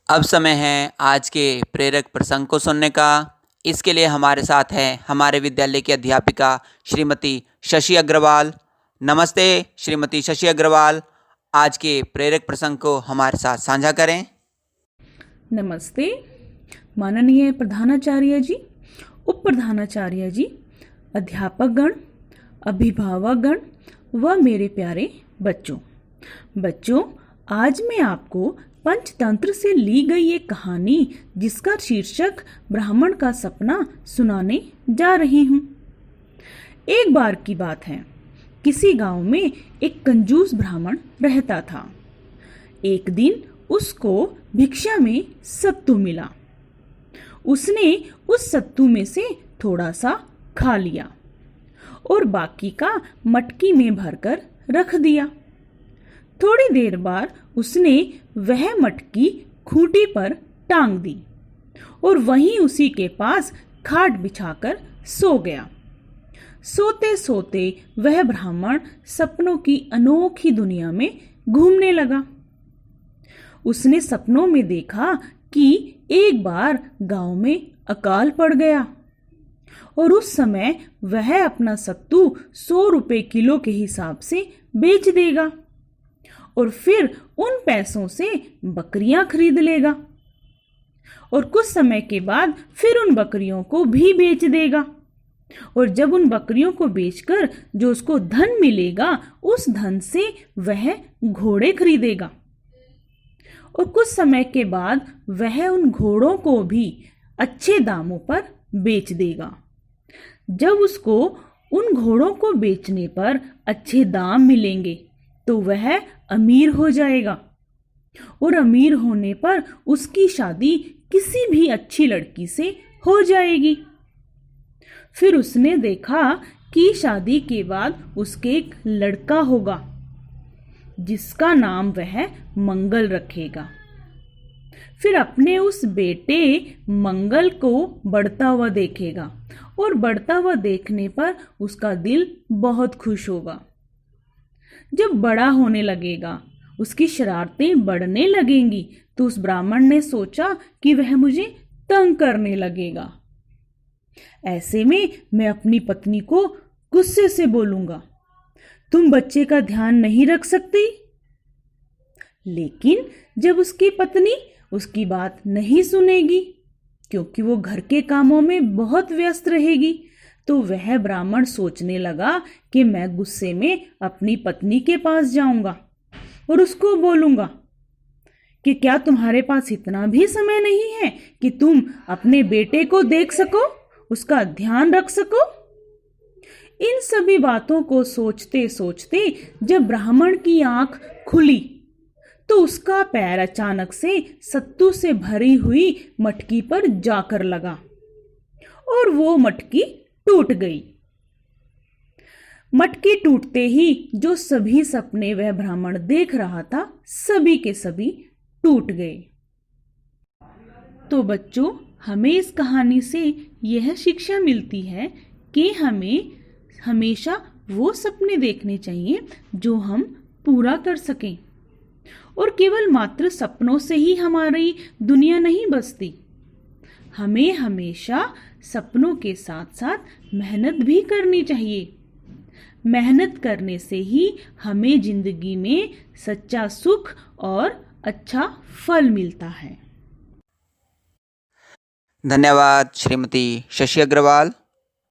अब समय है आज के प्रेरक प्रसंग को सुनने का। इसके लिए हमारे साथ हैं हमारे विद्यालय की अध्यापिका श्रीमती शशि अग्रवाल। नमस्ते श्रीमती शशि अग्रवाल, आज के प्रेरक प्रसंग को हमारे साथ साझा करें। नमस्ते माननीय प्रधानाचार्य जी, उप प्रधानाचार्य जी, अध्यापक गण, अभिभावक गण व मेरे प्यारे बच्चों, आज मैं आपको पंचतंत्र से ली गई एक कहानी जिसका शीर्षक ब्राह्मण का सपना सुनाने जा रही हूँ। एक बार की बात है, किसी गांव में एक कंजूस ब्राह्मण रहता था। एक दिन उसको भिक्षा में सत्तू मिला। उसने उस सत्तू में से थोड़ा सा खा लिया और बाकी का मटकी में भरकर रख दिया। थोड़ी देर बाद उसने वह मटकी खूंटी पर टांग दी और वहीं उसी के पास खाट बिछाकर सो गया। सोते सोते वह ब्राह्मण सपनों की अनोखी दुनिया में घूमने लगा। उसने सपनों में देखा कि एक बार गांव में अकाल पड़ गया और उस समय वह अपना सत्तू 100 रुपए किलो के हिसाब से बेच देगा और फिर उन पैसों से बकरियां खरीद लेगा और कुछ समय के बाद फिर उन बकरियों को भी बेच देगा और जब उन बकरियों को बेचकर जो उसको धन मिलेगा उस धन से वह घोड़े खरीदेगा और कुछ समय के बाद वह उन घोड़ों को भी अच्छे दामों पर बेच देगा। जब उसको उन घोड़ों को बेचने पर अच्छे दाम मिलेंगे तो वह अमीर हो जाएगा और अमीर होने पर उसकी शादी किसी भी अच्छी लड़की से हो जाएगी। फिर उसने देखा कि शादी के बाद उसके एक लड़का होगा जिसका नाम वह मंगल रखेगा। फिर अपने उस बेटे मंगल को बढ़ता हुआ देखेगा और बढ़ता हुआ देखने पर उसका दिल बहुत खुश होगा। जब बड़ा होने लगेगा, उसकी शरारतें बढ़ने लगेंगी तो उस ब्राह्मण ने सोचा कि वह मुझे तंग करने लगेगा। ऐसे में मैं अपनी पत्नी को गुस्से से बोलूंगा, तुम बच्चे का ध्यान नहीं रख सकती। लेकिन जब उसकी पत्नी उसकी बात नहीं सुनेगी क्योंकि वो घर के कामों में बहुत व्यस्त रहेगी, तो वह ब्राह्मण सोचने लगा कि मैं गुस्से में अपनी पत्नी के पास जाऊंगा और उसको बोलूंगा कि क्या तुम्हारे पास इतना भी समय नहीं है कि तुम अपने बेटे को देख सको, उसका ध्यान रख सको। इन सभी बातों को सोचते सोचते जब ब्राह्मण की आंख खुली तो उसका पैर अचानक से सत्तू से भरी हुई मटकी पर जाकर लगा और वो मटकी टूट गई। मटकी टूटते ही जो सभी सपने वह ब्राह्मण देख रहा था सभी के सभी टूट गए। तो बच्चों, हमें इस कहानी से यह शिक्षा मिलती है कि हमें हमेशा वो सपने देखने चाहिए जो हम पूरा कर सकें और केवल मात्र सपनों से ही हमारी दुनिया नहीं बसती। हमें हमेशा सपनों के साथ साथ मेहनत भी करनी चाहिए। मेहनत करने से ही हमें जिंदगी में सच्चा सुख और अच्छा फल मिलता है। धन्यवाद श्रीमती शशि अग्रवाल।